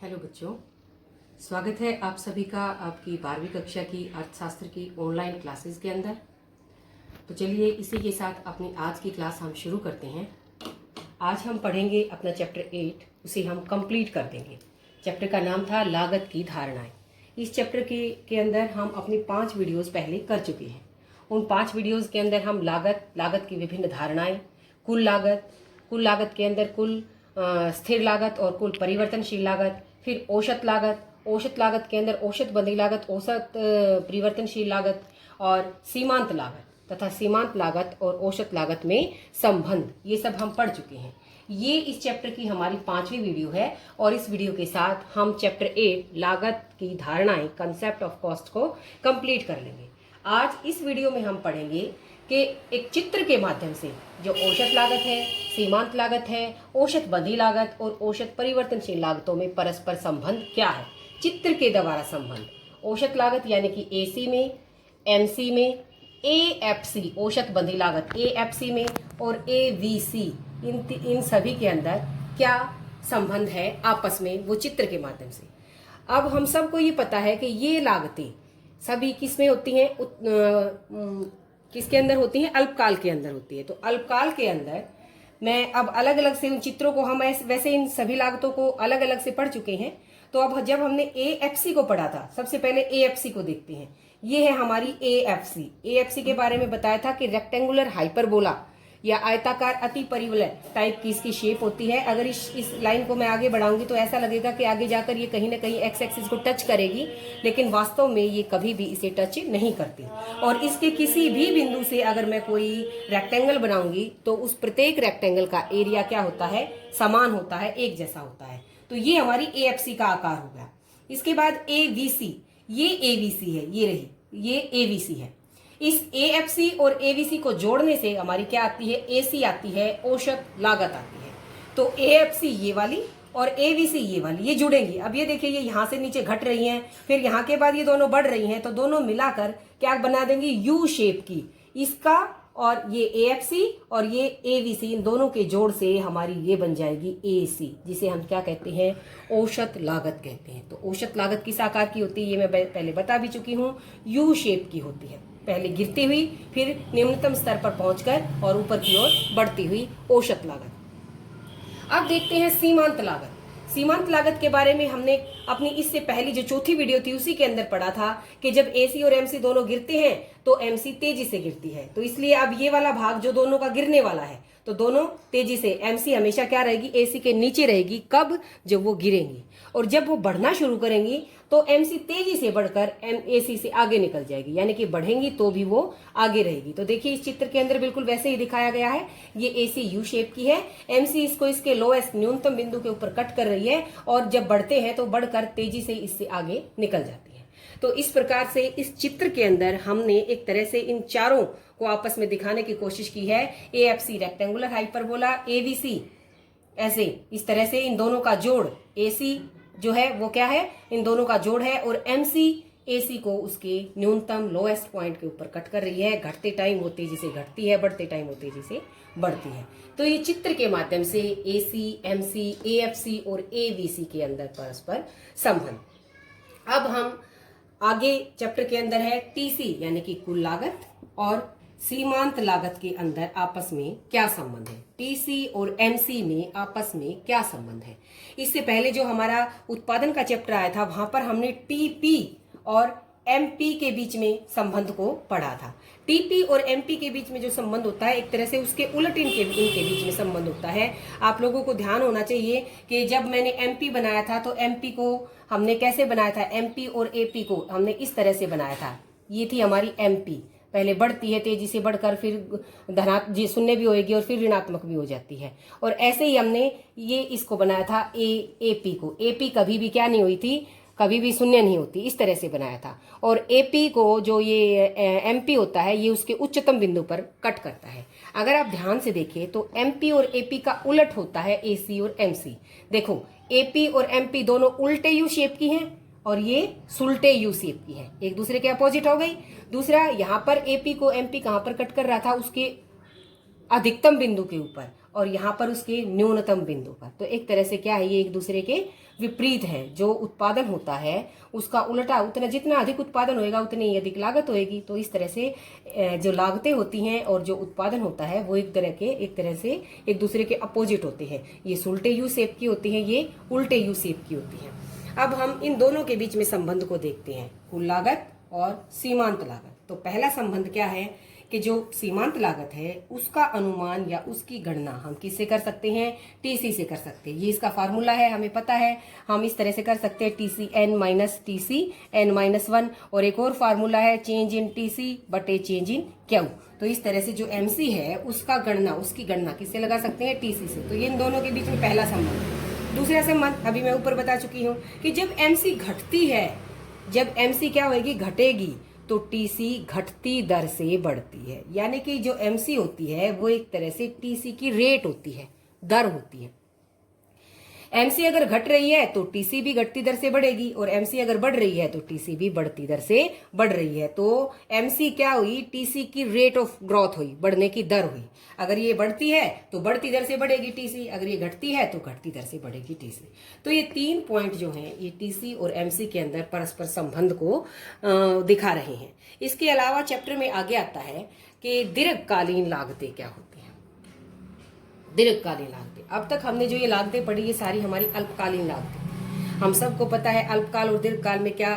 Hello बच्चों, स्वागत है आप सभी का आपकी 12वीं कक्षा की अर्थशास्त्र की ऑनलाइन क्लासेस के अंदर। तो चलिए इसी के साथ अपनी आज की क्लास हम शुरू करते हैं। आज हम पढ़ेंगे अपना चैप्टर 8, उसे हम कंप्लीट कर देंगे। चैप्टर का नाम था लागत की धारणाएं। इस चैप्टर के अंदर हम अपनी 5 वीडियोज़ पहले कर चुके हैं। उन 5 वीडियोज़ के अंदर हम लागत की विभिन्न धारणाएँ, कुल लागत के अंदर कुल स्थिर लागत और कुल परिवर्तनशील लागत, फिर औसत लागत के अंदर औसत बंधी लागत, औसत परिवर्तनशील लागत और सीमांत लागत तथा सीमांत लागत और औसत लागत में संबंध, ये सब हम पढ़ चुके हैं। ये इस चैप्टर की हमारी 5वीं वीडियो है और इस वीडियो के साथ हम चैप्टर 8 लागत की धारणाएं, कंसेप्ट ऑफ कॉस्ट को कंप्लीट कर लेंगे। आज इस वीडियो में हम पढ़ेंगे कि एक चित्र के माध्यम से जो औसत लागत है, सीमांत लागत है, औसत बंधी लागत और औसत परिवर्तनशील लागतों में परस्पर संबंध क्या है। चित्र के द्वारा संबंध, औसत लागत यानी कि एसी में, एमसी में, एएफसी औसत बंधी लागत एएफसी में और एवीसी, इन सभी के अंदर क्या संबंध है आपस में, वो चित्र के माध्यम से। अब हम सबको ये पता है कि ये लागतें सभी किसमें होती हैं, किसके अंदर होती हैं, अल्पकाल के अंदर होती है। तो अल्पकाल के अंदर मैं अब अलग अलग से उन चित्रों को, हम वैसे इन सभी लागतों को अलग अलग से पढ़ चुके हैं। तो अब जब हमने एएफसी को पढ़ा था, सबसे पहले एएफसी को देखते हैं। ये है हमारी एएफसी। एएफसी के बारे में बताया था कि रेक्टेंगुलर हाइपरबोला या आयताकार अति परिवलय टाइप की इसकी शेप होती है। अगर इस लाइन को मैं आगे बढ़ाऊंगी तो ऐसा लगेगा कि आगे जाकर ये कहीं ना कहीं एक्स एक्सिस को टच करेगी, लेकिन वास्तव में ये कभी भी इसे टच नहीं करती। और इसके किसी भी बिंदु से अगर मैं कोई रेक्टेंगल बनाऊंगी तो उस प्रत्येक रेक्टेंगल का एरिया क्या होता है, समान होता है, एक जैसा होता है। तो ये हमारी एएफसी का आकार हो गया। इसके बाद एवीसी, ये एवीसी है, ये रही, ये एवीसी है। इस एएफसी और एवीसी को जोड़ने से हमारी क्या आती है, एसी आती है, औसत लागत आती है। तो एएफसी ये वाली और एवीसी ये वाली, ये जुड़ेंगी। अब ये देखिए, ये यहाँ से नीचे घट रही हैं, फिर यहाँ के बाद ये दोनों बढ़ रही हैं, तो दोनों मिलाकर क्या बना देंगी, यू शेप की। इसका और ये एएफसी और ये एवीसी, इन दोनों के जोड़ से हमारी ये बन जाएगी एसी, जिसे हम क्या कहते हैं, औसत लागत कहते हैं। तो औसत लागत किस आकार की होती है ये मैं पहले बता भी चुकी हूँ, यू शेप की होती है। पहले गिरती हुई, फिर निम्नतम स्तर पर पहुंचकर और ऊपर की ओर बढ़ती हुई औसत लागत। अब देखते हैं सीमांत लागत। सीमांत लागत के बारे में हमने अपनी इससे पहली जो चौथी वीडियो थी उसी के अंदर पढ़ा था कि जब एसी और एमसी दोनों गिरते हैं तो एमसी तेजी से गिरती है। तो इसलिए अब ये वाला भाग जो दोनों का गिरने वाला है, तो दोनों तेजी से, एमसी हमेशा क्या रहेगी, एसी के नीचे रहेगी। कब, जब वो गिरेंगी। और जब वो बढ़ना शुरू करेंगी तो एमसी तेजी से बढ़कर एसी से आगे निकल जाएगी, यानी कि बढ़ेंगी तो भी वो आगे रहेगी। तो देखिए इस चित्र के अंदर बिल्कुल वैसे ही दिखाया गया है। ये एसी यू शेप की है, एमसी इसको इसके लोएस्ट न्यूनतम बिंदु के ऊपर कट कर रही है और जब बढ़ते हैं तो बढ़कर तेजी से इससे आगे निकल जाती है। तो इस प्रकार से इस चित्र के अंदर हमने एक तरह से इन चारों को आपस में दिखाने की कोशिश की है। एएफसी रेक्टेंगुलर हाइपरबोला, एवीसी ऐसे इस तरह से इन दोनों का जोड़, एसी जो है वो क्या है, इन दोनों का जोड़ है, और एमसी एसी को उसके न्यूनतम लोएस्ट पॉइंट के ऊपर कट कर रही है। घटते टाइम वो तेजी से घटती है, बढ़ते टाइम वो तेजी से बढ़ती है। तो ये चित्र के माध्यम से एसी, एमसी, एएफसी और एवीसी के अंदर परस्पर संबंध। अब हम आगे चैप्टर के अंदर है टीसी यानी कि कुल लागत और सीमांत लागत के अंदर आपस में क्या संबंध है, टीसी और एमसी में आपस में क्या संबंध है। इससे पहले जो हमारा उत्पादन का चैप्टर आया था वहां पर हमने टीपी और एमपी के बीच में संबंध को पढ़ा था। टीपी और एमपी के बीच में जो संबंध होता है, एक तरह से उसके उलट इनके बीच में संबंध होता है। आप लोगों को ध्यान होना चाहिए कि जब मैंने एमपी बनाया था तो एमपी को हमने कैसे बनाया था, एमपी और एपी को हमने इस तरह से बनाया था। ये थी हमारी एमपी, पहले बढ़ती है तेजी से बढ़कर, फिर शून्य भी होएगी और फिर ऋणात्मक भी हो जाती है। और ऐसे ही हमने ये इसको बनाया था एपी को। एपी कभी भी क्या नहीं हुई थी, कभी भी शून्य नहीं होती, इस तरह से बनाया था। और एपी को जो ये एमपी होता है, ये उसके उच्चतम बिंदु पर कट करता है। अगर आप ध्यान से देखें तो एमपी और एपी का उलट होता है एसी और एमसी। देखो एपी और एमपी दोनों उल्टे यू शेप की हैं और ये सुलटे यू शेप की है, एक दूसरे के अपोजिट हो गई। दूसरा, यहाँ पर एपी को एमपी कहाँ पर कट कर रहा था, उसके अधिकतम बिंदु के ऊपर, और यहाँ पर उसके न्यूनतम बिंदु पर। तो एक तरह से क्या है, ये एक दूसरे के विपरीत है। जो उत्पादन होता है उसका उल्टा, उतना जितना अधिक उत्पादन होएगा उतनी ही अधिक लागत होएगी। तो इस तरह से जो लागतें होती हैं और जो उत्पादन होता है वो एक तरह से एक दूसरे के अपोजिट होते हैं। ये उल्टे यू शेप की होती हैं, ये उल्टे यू शेप की होती हैं। अब हम इन दोनों के बीच में संबंध को देखते हैं, कुल लागत और सीमांत लागत। तो पहला संबंध क्या है कि जो सीमांत लागत है उसका अनुमान या उसकी गणना हम किससे कर सकते हैं, टीसी से कर सकते हैं। ये इसका फार्मूला है, हमें पता है। हम इस तरह से कर सकते हैं, TC N minus TC N minus 1। और एक और फार्मूला है, चेंज इन टीसी बटे चेंज इन क्यू। तो इस तरह से जो एमसी है उसकी गणना किससे लगा सकते हैं, टीसी से। तो ये इन दोनों के बीच में पहला संबंध है। दूसरा संबंध अभी मैं ऊपर बता चुकी हूँ कि जब एमसी घटती है, जब एमसी क्या होगी, घटेगी, तो टीसी घटती दर से बढ़ती है। यानी कि जो एमसी होती है वो एक तरह से टीसी की रेट होती है, दर होती है। एमसी अगर घट रही है तो टीसी भी घटती दर से बढ़ेगी, और एमसी अगर बढ़ रही है तो टीसी भी बढ़ती दर से बढ़ रही है। तो एमसी क्या हुई, टीसी की रेट ऑफ ग्रोथ हुई, बढ़ने की दर हुई। अगर ये बढ़ती है तो बढ़ती दर से बढ़ेगी टीसी, अगर ये घटती है तो घटती दर से बढ़ेगी टीसी। तो ये 3 पॉइंट जो हैं ये टीसी और एमसी के अंदर परस्पर संबंध को दिखा रहे हैं। इसके अलावा चैप्टर में आगे आता है कि दीर्घकालीन लागतें क्या होती हैं। दीर्घकालीन लागतें, अब तक हमने जो ये लागतें पढ़ी ये सारी हमारी अल्पकालीन लागतें। हम सबको पता है अल्पकाल और दीर्घकाल में क्या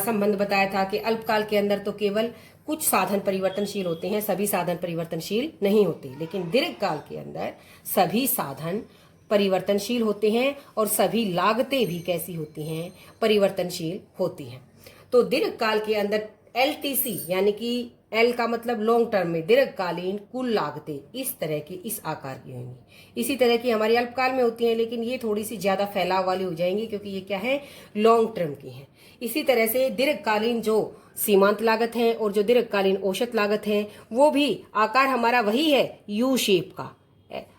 संबंध बताया था कि अल्पकाल के अंदर तो केवल कुछ साधन परिवर्तनशील होते हैं, सभी साधन परिवर्तनशील नहीं होते। लेकिन दीर्घकाल के अंदर सभी साधन परिवर्तनशील होते हैं और सभी लागतें भी कैसी होती हैं, परिवर्तनशील होती हैं। तो दीर्घकाल के अंदर एलटीसी यानी कि एल का मतलब लॉन्ग टर्म में दीर्घकालीन कुल लागतें इस तरह की, इस आकार की होंगी। इसी तरह की हमारी अल्पकाल में होती हैं, लेकिन ये थोड़ी सी ज्यादा फैलाव वाली हो जाएंगी क्योंकि ये क्या है, लॉन्ग टर्म की है। इसी तरह से दीर्घकालीन जो सीमांत लागत है और जो दीर्घकालीन औसत लागत है वो भी आकार हमारा वही है, यू शेप का।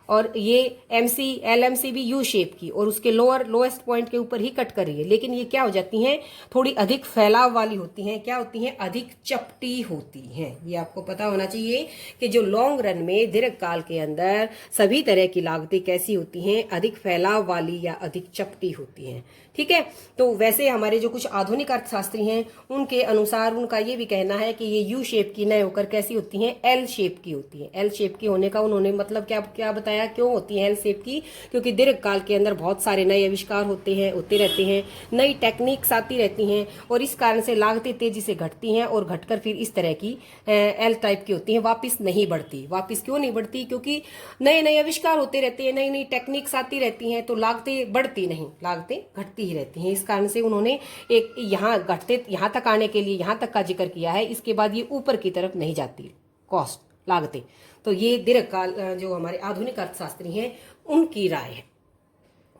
और ये एमसी एलएमसी भी यू शेप की, और उसके लोएस्ट पॉइंट के ऊपर ही कट कर रही है। लेकिन ये क्या हो जाती हैं, थोड़ी अधिक फैलाव वाली होती हैं। क्या होती हैं, अधिक चपटी होती हैं। ये आपको पता होना चाहिए कि जो लॉन्ग रन में दीर्घकाल के अंदर सभी तरह की लागतें कैसी होती हैं, अधिक फैलाव वाली या अधिक चपटी होती हैं। ठीक है। तो वैसे हमारे जो कुछ आधुनिक अर्थशास्त्री हैं उनके अनुसार उनका ये भी कहना है कि ये यू शेप की न होकर कैसी होती हैं, एल शेप की होती हैं। एल शेप की होने का उन्होंने मतलब क्या बताया, क्यों होती है एल शेप की, क्योंकि दीर्घकाल के अंदर बहुत सारे नए आविष्कार होते रहते हैं, नई टेक्निक्स आती रहती हैं, और इस कारण से लागतें तेजी से घटती हैं और घटकर फिर इस तरह की एल टाइप की होती हैं, वापिस नहीं बढ़ती। वापिस क्यों नहीं बढ़ती, क्योंकि नए नए आविष्कार होते रहते हैं, नई नई टेक्निक्स आती रहती हैं, तो लागतें बढ़ती नहीं, लागतें घटती ही रहती हैं। इस कारण से उन्होंने एक यहाँ तक आने के लिए यहाँ तक का जिक्र किया है, इसके बाद ये ऊपर की तरफ नहीं जाती कॉस्ट, लागतें। तो ये दीर्घकाल जो हमारे आधुनिक अर्थशास्त्री हैं उनकी राय है।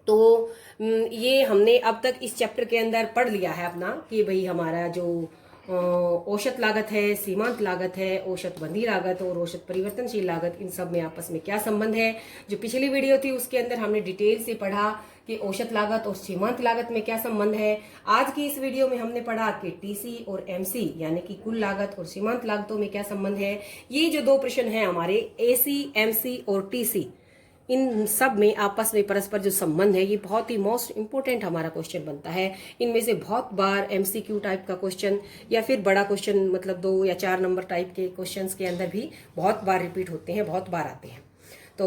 तो ये हमने अब तक इस चैप्टर के अंदर पढ़ लिया है अपना कि भाई हमारा जो औसत लागत है, सीमांत लागत है, औसत बंधी लागत और औसत परिवर्तनशील लागत, इन सब में आपस में क्या संबंध है। जो पिछली वीडियो थी उसके अंदर हमने डिटेल से पढ़ा कि औसत लागत और सीमांत लागत में क्या संबंध है। आज की इस वीडियो में हमने पढ़ा कि टीसी और एमसी यानी कि कुल लागत और सीमांत लागतों में क्या संबंध है। ये जो 2 प्रश्न हैं हमारे एसी, एमसी और टीसी, इन सब में आपस में परस्पर जो संबंध है ये बहुत ही मोस्ट इंपोर्टेंट हमारा क्वेश्चन बनता है। इनमें से बहुत बार एमसीक्यू टाइप का क्वेश्चन या फिर बड़ा क्वेश्चन मतलब 2 या 4 नंबर टाइप के क्वेश्चंस के अंदर भी बहुत बार रिपीट होते हैं, बहुत बार आते हैं। तो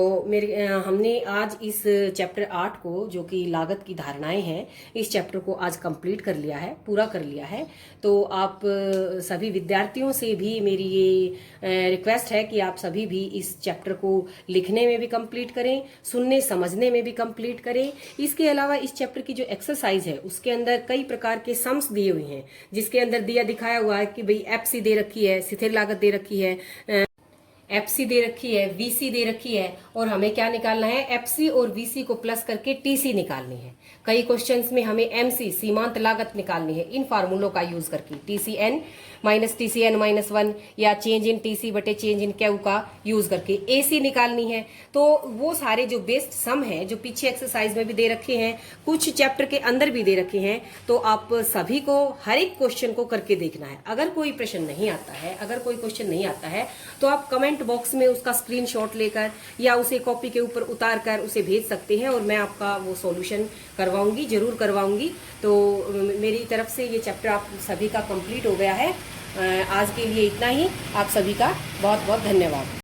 हमने आज इस चैप्टर 8 को, जो कि लागत की धारणाएं हैं, इस चैप्टर को आज कंप्लीट कर लिया है, पूरा कर लिया है। तो आप सभी विद्यार्थियों से भी मेरी ये रिक्वेस्ट है कि आप सभी भी इस चैप्टर को लिखने में भी कंप्लीट करें, सुनने समझने में भी कंप्लीट करें। इसके अलावा इस चैप्टर की जो एक्सरसाइज है उसके अंदर कई प्रकार के सम्स दिए हुए हैं, जिसके अंदर दिखाया हुआ है कि भाई एफसी दे रखी है, स्थिर लागत दे रखी है, एफसी दे रखी है, वीसी दे रखी है, और हमें क्या निकालना है, एफसी और वीसी को प्लस करके टीसी निकालनी है। कई क्वेश्चंस में हमें एमसी सीमांत लागत निकालनी है इन फार्मूलों का यूज करके, टीसीएन माइनस टीसीएन माइनस 1 या चेंज इन टीसी बटे चेंज इन क्यू का यूज करके एसी निकालनी है। तो वो सारे जो बेस्ड सम है जो पीछे एक्सरसाइज में भी दे रखे हैं, कुछ चैप्टर के अंदर भी दे रखे हैं, तो आप सभी को हर एक क्वेश्चन को करके देखना है। अगर कोई प्रश्न नहीं आता है, अगर कोई क्वेश्चन नहीं आता है तो आप कमेंट कमेंट बॉक्स में उसका स्क्रीनशॉट लेकर या उसे कॉपी के ऊपर उतार कर उसे भेज सकते हैं और मैं आपका वो सॉल्यूशन करवाऊंगी, जरूर करवाऊंगी। तो मेरी तरफ से ये चैप्टर आप सभी का कंप्लीट हो गया है। आज के लिए इतना ही। आप सभी का बहुत बहुत धन्यवाद।